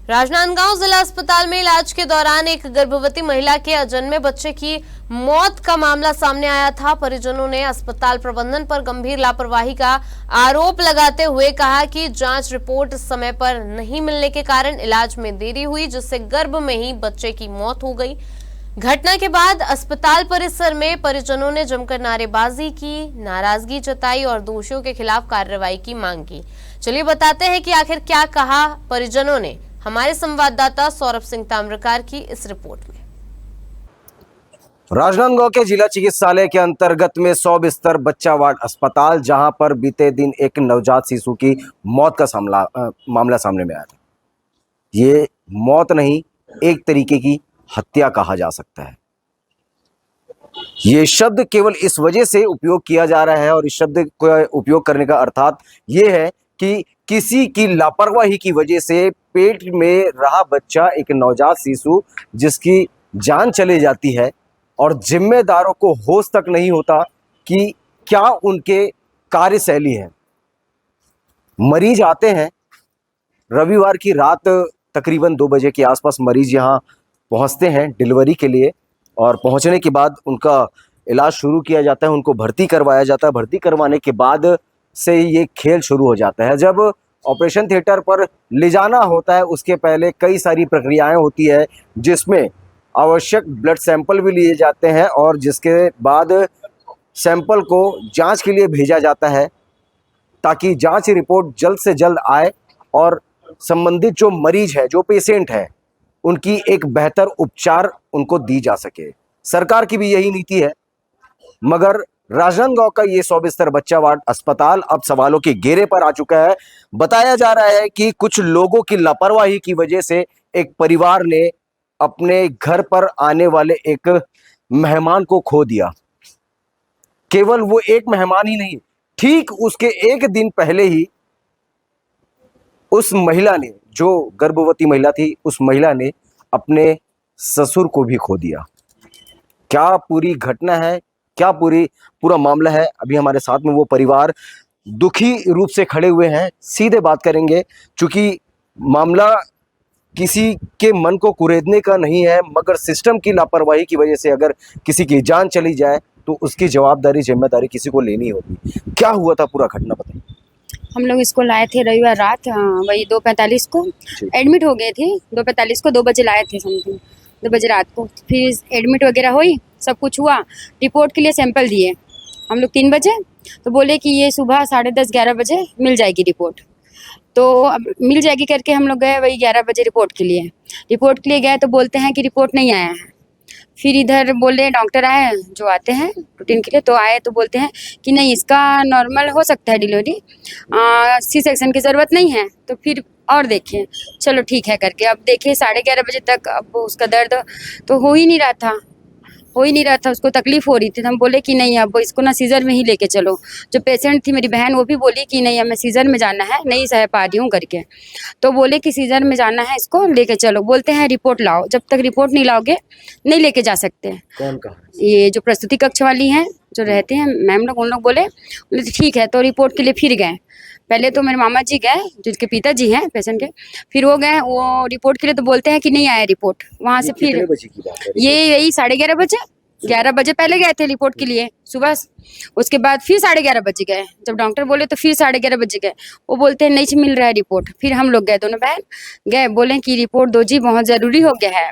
राजनांदगांव जिला अस्पताल में इलाज के दौरान एक गर्भवती महिला के अजन्मे बच्चे की मौत का मामला सामने आया था। परिजनों ने अस्पताल प्रबंधन पर गंभीर लापरवाही का आरोप लगाते हुए कहा कि जांच रिपोर्ट समय पर नहीं मिलने के कारण इलाज में देरी हुई, जिससे गर्भ में ही बच्चे की मौत हो गई। घटना के बाद अस्पताल परिसर में परिजनों ने जमकर नारेबाजी की, नाराजगी जताई और दोषियों के खिलाफ कार्रवाई की मांग की। चलिए बताते हैं कि आखिर क्या कहा परिजनों ने। हमारे संवाददाता सौरभ सिंह ताम्रकार की इस रिपोर्ट में। राजनांदगांव के जिला चिकित्सालय के अंतर्गत में 100 बिस्तर बच्चा वार्ड अस्पताल, जहां पर बीते दिन एक नवजात शिशु की मौत का मामला सामने में आया था। ये मौत नहीं, एक तरीके की हत्या कहा जा सकता है। ये शब्द केवल इस वजह से उपयोग किया जा रहा है और इस शब्द को उपयोग करने का अर्थात ये है कि किसी की लापरवाही की वजह से पेट में रहा बच्चा, एक नवजात शिशु जिसकी जान चली जाती है और जिम्मेदारों को होश तक नहीं होता कि क्या उनके कार्यशैली है। मरीज आते हैं, रविवार की रात तकरीबन 2 बजे के आसपास मरीज यहाँ पहुँचते हैं डिलीवरी के लिए और पहुँचने के बाद उनका इलाज शुरू किया जाता है, उनको भर्ती करवाया जाता है। भर्ती करवाने के बाद से ये खेल शुरू हो जाता है। जब ऑपरेशन थिएटर पर ले जाना होता है, उसके पहले कई सारी प्रक्रियाएं होती है, जिसमें आवश्यक ब्लड सैंपल भी लिए जाते हैं और जिसके बाद सैंपल को जांच के लिए भेजा जाता है ताकि जांच रिपोर्ट जल्द से जल्द आए और संबंधित जो मरीज है, जो पेशेंट है, उनकी एक बेहतर उपचार उनको दी जा सके। सरकार की भी यही नीति है, मगर राजनांदगांव का ये 100 बिस्तर बच्चा वार्ड अस्पताल अब सवालों के घेरे पर आ चुका है। बताया जा रहा है कि कुछ लोगों की लापरवाही की वजह से एक परिवार ने अपने घर पर आने वाले एक मेहमान को खो दिया। केवल वो एक मेहमान ही नहीं, ठीक उसके एक दिन पहले ही उस महिला ने, जो गर्भवती महिला थी, उस महिला ने अपने ससुर को भी खो दिया। क्या पूरी घटना है, क्या पूरा मामला है, अभी हमारे साथ में वो परिवार दुखी रूप से खड़े हुए हैं। सीधे बात करेंगे, क्योंकि मामला किसी के मन को कुरेदने का नहीं है, मगर सिस्टम की लापरवाही की वजह से अगर किसी की जान चली जाए तो उसकी जवाबदारी, जिम्मेदारी किसी को लेनी होगी। क्या हुआ था, पूरा घटना बताइए। हम लोग इसको लाए थे रविवार रात, वही 2:45 को एडमिट हो गए थे। 2:45 को 2 बजे लाए थे, समथिंग 2 बजे रात को। फिर एडमिट वगैरह हुई, सब कुछ हुआ। रिपोर्ट के लिए सैंपल दिए हम लोग 3 बजे, तो बोले कि ये सुबह 10:30-11 बजे मिल जाएगी रिपोर्ट। तो अब मिल जाएगी करके हम लोग गए वही 11 बजे रिपोर्ट के लिए। रिपोर्ट के लिए गए तो बोलते हैं कि रिपोर्ट नहीं आया है। फिर इधर बोले डॉक्टर आए, जो आते हैं रूटीन के लिए, तो आए तो बोलते हैं कि नहीं, इसका नॉर्मल हो सकता है डिलीवरी, सी सेक्शन की ज़रूरत नहीं है। तो फिर और देखें, चलो ठीक है करके अब देखे 11:30 बजे तक। अब उसका दर्द तो हो ही नहीं रहा था, उसको तकलीफ हो रही थी। तो हम बोले कि नहीं, अब इसको ना सीज़र में ही लेके चलो। जो पेशेंट थी मेरी बहन, वो भी बोली कि नहीं, हमें सीज़र में जाना है, नहीं सह पा रही हूँ करके। तो बोले कि सीज़र में जाना है, इसको लेके चलो। बोलते हैं रिपोर्ट लाओ, जब तक रिपोर्ट नहीं लाओगे नहीं लेके जा सकते। कौन कहा? ये जो प्रस्तुति कक्ष वाली हैं, जो रहते हैं मैम लोग, उन लोग बोले ठीक है। तो रिपोर्ट के लिए फिर गए। पहले तो मेरे मामा जी गए, जिसके पिताजी हैं पेशेंट के, फिर वो गए वो रिपोर्ट के लिए, तो बोलते हैं कि नहीं आया रिपोर्ट। वहाँ से फिर ये यही 11:30 बजे, 11 बजे पहले गए थे रिपोर्ट के लिए सुबह। उसके बाद फिर 11:30 बजे गए, जब डॉक्टर बोले तो फिर 11:30 बजे गए। वो बोलते हैं नहीं मिल रहा है रिपोर्ट। फिर हम लोग गए, दोनों बहन गए, बोले कि रिपोर्ट दो जी, बहुत ज़रूरी हो गया है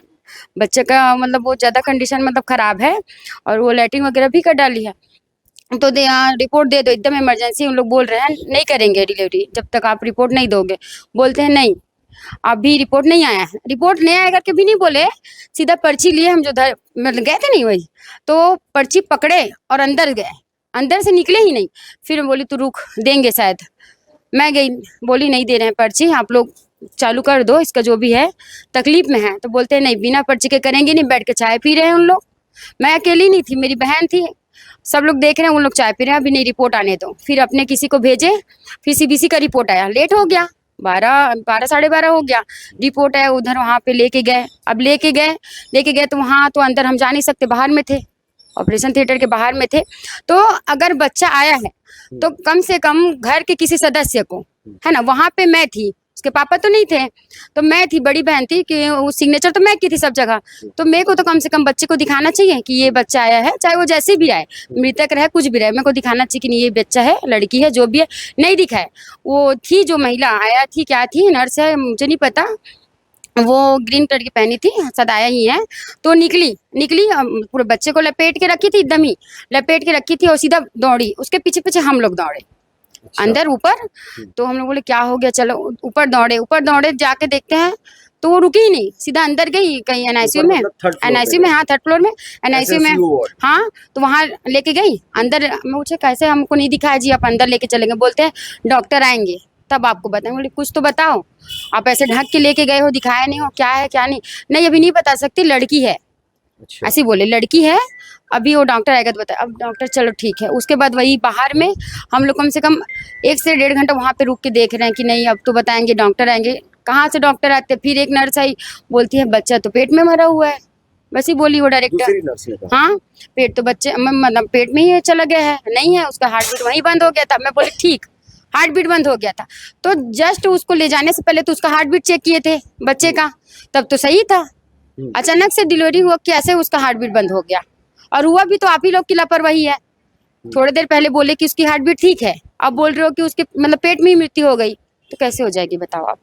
बच्चे का, मतलब बहुत ज़्यादा कंडीशन मतलब ख़राब है और वो लैट्रिन वगैरह भी कर डाली है, तो रिपोर्ट दे दो, एकदम इमरजेंसी। उन लोग बोल रहे हैं नहीं करेंगे डिलीवरी जब तक आप रिपोर्ट नहीं दोगे। बोलते हैं नहीं, अभी रिपोर्ट नहीं आया है। रिपोर्ट नहीं आया करके भी नहीं बोले, सीधा पर्ची लिए हम जो मतलब गए थे नहीं वही, तो पर्ची पकड़े और अंदर गए, अंदर से निकले ही नहीं। फिर बोली तू रुक, देंगे शायद। मैं गई, बोली नहीं दे रहे हैं पर्ची, आप लोग चालू कर दो, इसका जो भी है तकलीफ में है। तो बोलते हैं नहीं, बिना पर्ची के करेंगे नहीं। बैठ के चाय पी रहे हैं उन लोग, मैं अकेली नहीं थी, मेरी बहन थी, सब लोग देख रहे हैं, उन लोग चाय पी रहे हैं। अभी नहीं, रिपोर्ट आने दो। फिर अपने किसी को भेजे, फिर सीबीसी का रिपोर्ट आया, लेट हो गया, 12 साढ़े 12 हो गया। रिपोर्ट आया, उधर वहाँ पे लेके गए। अब लेके गए तो वहाँ तो अंदर हम जा नहीं सकते, बाहर में थे, ऑपरेशन थिएटर के बाहर में थे। तो अगर बच्चा आया है तो कम से कम घर के किसी सदस्य को, है ना, वहाँ पे मैं थी, उसके पापा तो नहीं थे, तो मैं थी, बड़ी बहन थी कि वो सिग्नेचर तो मैं की थी सब जगह। तो मेरे को तो कम से कम बच्चे को दिखाना चाहिए कि ये बच्चा आया है, चाहे वो जैसे भी आए, मृतक रहे कुछ भी रहे, मेरे को दिखाना चाहिए कि नहीं ये बच्चा है, लड़की है, जो भी है। नहीं दिखाए। वो थी जो महिला आया थी, क्या थी, नर्स है मुझे नहीं पता, वो ग्रीन कलर की पहनी थी, सदाया ही है। तो निकली पूरे बच्चे को लपेट के रखी थी, एकदम ही लपेट के रखी थी और सीधा दौड़ी, उसके पीछे पीछे हम लोग दौड़े अंदर ऊपर। तो हम लोग बोले क्या हो गया, चलो ऊपर दौड़े जाके देखते हैं तो वो रुकी ही नहीं, सीधा अंदर गई कहीं एनआईसीयू में, एनआईसीयू में, हाँ थर्ड फ्लोर में, एनआईसीयू में, हाँ। तो वहाँ लेके गई अंदर। मैं पूछे कैसे, हमको नहीं दिखाया जी, आप अंदर लेके चलेंगे। बोलते हैं डॉक्टर आएंगे तब आपको बताएंगे। बोले कुछ तो बताओ, आप ऐसे ढक के लेके गए हो, दिखाया नहीं हो, क्या है क्या नहीं। नहीं अभी नहीं बता सकती, लड़की है। अच्छा। ऐसे बोले लड़की है, अभी वो डॉक्टर आएगा तो बताए। अब डॉक्टर चलो ठीक है। उसके बाद वही बाहर में हम लोग कम से कम 1 से 1.5 घंटा वहाँ पे रुक के देख रहे हैं कि नहीं अब तो बताएंगे, डॉक्टर आएंगे। कहाँ से डॉक्टर आते, फिर एक नर्स आई, बोलती है बच्चा तो पेट में मरा हुआ है, बस ही बोली वो डायरेक्टर। हाँ पेट तो बच्चे मतलब पेट में ही चला गया है, नहीं है, उसका हार्ट बीट वहीं बंद हो गया था। मैं बोले ठीक, हार्ट बीट बंद हो गया था तो जस्ट उसको ले जाने से पहले तो उसका हार्ट बीट चेक किए थे बच्चे का, तब तो सही था। अचानक से डिलीवरी हुआ, कैसे उसका हार्ट बीट बंद हो गया? और हुआ भी तो आप ही लोग की लापरवाही है। थोड़ी देर पहले बोले कि उसकी हार्ट बीट ठीक है, अब बोल रहे हो कि उसके मतलब पेट में ही मृत्यु हो गई, तो कैसे हो जाएगी बताओ आप?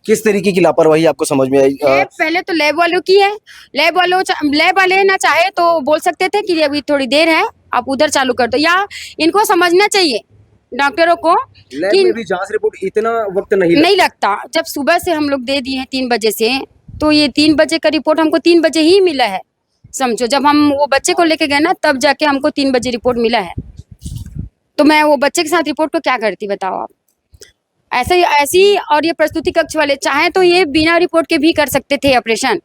किस तरीके की लापरवाही आपको समझ में आई? पहले तो लैब वालों की है, लैब वाले ना चाहे तो बोल सकते थे कि अभी थोड़ी देर है आप उधर चालू कर दो, या इनको समझना चाहिए डॉक्टरों को लैब में भी जांच रिपोर्ट इतना वक्त नहीं लगता। जब सुबह से हम लोग दे दिए हैं 3 बजे से, तो ये 3 बजे का रिपोर्ट हमको 3 बजे ही मिला है। समझो जब हम वो बच्चे को लेके गए ना, तब जाके हमको 3 बजे रिपोर्ट मिला है। तो मैं वो बच्चे के साथ रिपोर्ट को क्या करती बताओ आप? ऐसी और ये प्रस्तुति कक्ष वाले चाहे तो ये बिना रिपोर्ट के भी कर सकते थे ऑपरेशन।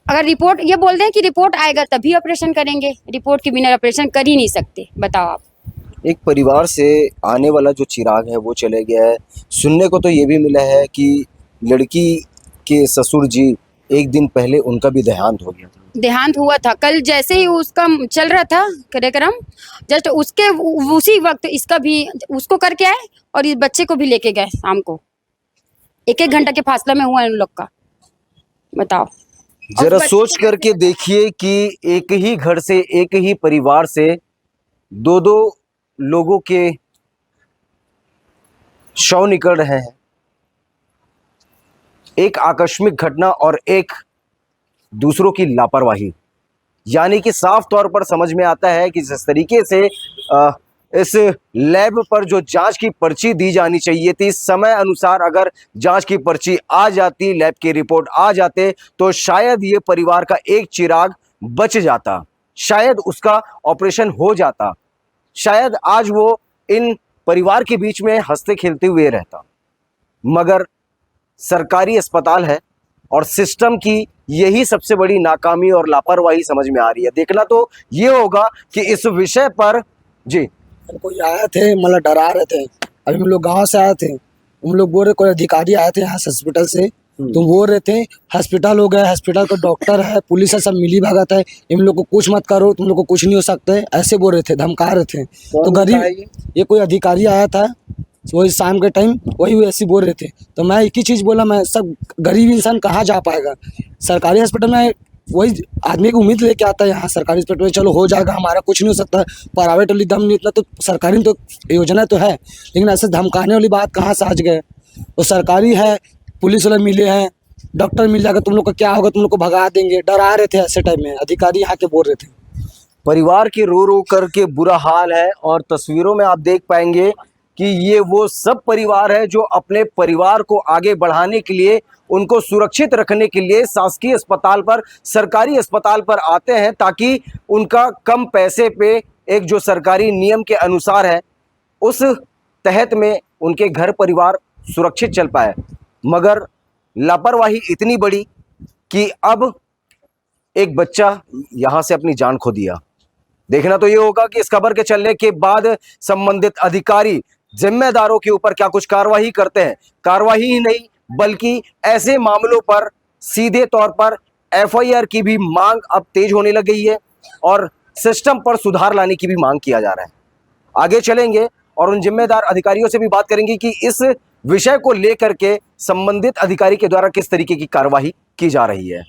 अगर रिपोर्ट ये बोल दें कि रिपोर्ट आएगा तभी ऑपरेशन करेंगे, रिपोर्ट के बिना ऑपरेशन कर ही नहीं सकते, बताओ आप। एक परिवार से आने वाला जो चिराग है वो चले गया है। सुनने को तो ये भी मिला है कि लड़की के ससुर जी एक दिन पहले उनका भी देहांत हो गया था। देहांत हुआ था कल, जैसे ही उसका चल रहा था कार्यक्रम, जस्ट उसके उसी वक्त इसका भी उसको करके आए और इस बच्चे को भी लेके गए शाम को। 1-1 घंटा के फासला में हुआ इन लोग का, बताओ। जरा सोच करके देखिए कि एक ही घर से, एक ही परिवार से 2-2 लोगों के शव निकल रहे हैं। एक आकस्मिक घटना और एक दूसरों की लापरवाही, यानी कि साफ तौर पर समझ में आता है कि जिस तरीके से इस लैब पर जो जांच की पर्ची दी जानी चाहिए थी, समय अनुसार अगर जांच की पर्ची आ जाती, लैब की रिपोर्ट आ जाते, तो शायद ये परिवार का एक चिराग बच जाता, शायद उसका ऑपरेशन हो जाता, शायद आज वो इन परिवार के बीच में हंसते खेलते हुए रहता। मगर सरकारी अस्पताल है और सिस्टम की यही सबसे बड़ी नाकामी और लापरवाही समझ में आ रही है। देखना तो ये होगा कि इस विषय पर जी कोई आए थे, मतलब डरा रहे थे। अभी हम लोग गांव से आए थे, हम लोग बोल रहे कोई अधिकारी आए थे यहाँ हॉस्पिटल से, तो बोल रहे थे हॉस्पिटल हो गया, हॉस्पिटल का डॉक्टर है, पुलिस है, सब मिली भगत है, इन लोग को कुछ मत करो, तुम लोग को कुछ नहीं हो सकता है, ऐसे बोल रहे थे, धमका रहे थे। तो गरीब ये कोई अधिकारी आया था वही शाम के टाइम, वही ऐसे बोल रहे थे। तो मैं एक ही चीज़ बोला, मैं सब गरीब इंसान कहाँ जा पाएगा? सरकारी हॉस्पिटल में वही आदमी की उम्मीद लेके आता है यहाँ सरकारी हॉस्पिटल में, चलो हो जाएगा, हमारा कुछ नहीं हो सकता। प्राइवेट वाली दम नहीं, इतना तो सरकारी में तो योजना तो है, लेकिन ऐसे धमकाने वाली बात कहाँ से आज गए? तो सरकारी है, पुलिस वाले मिले हैं, डॉक्टर मिल जाएगा, तुम लोग का क्या होगा, तुम लोग को भगा देंगे, डरा रहे थे ऐसे टाइम में अधिकारी यहाँ के बोल रहे थे। परिवार के रो रो करके बुरा हाल है और तस्वीरों में आप देख पाएंगे कि ये वो सब परिवार है जो अपने परिवार को आगे बढ़ाने के लिए, उनको सुरक्षित रखने के लिए शासकीय अस्पताल पर, सरकारी अस्पताल पर आते हैं, ताकि उनका कम पैसे पे एक जो सरकारी नियम के अनुसार है उस तहत में उनके घर परिवार सुरक्षित चल पाए। मगर लापरवाही इतनी बड़ी कि अब एक बच्चा यहाँ से अपनी जान खो दिया। देखना तो ये होगा कि इस खबर के चलने के बाद संबंधित अधिकारी जिम्मेदारों के ऊपर क्या कुछ कार्रवाई करते हैं। कार्रवाई ही नहीं बल्कि ऐसे मामलों पर सीधे तौर पर एफआईआर की भी मांग अब तेज होने लग गई है और सिस्टम पर सुधार लाने की भी मांग किया जा रहा है। आगे चलेंगे और उन जिम्मेदार अधिकारियों से भी बात करेंगे कि इस विषय को लेकर के संबंधित अधिकारी के द्वारा किस तरीके की कार्यवाही की जा रही है।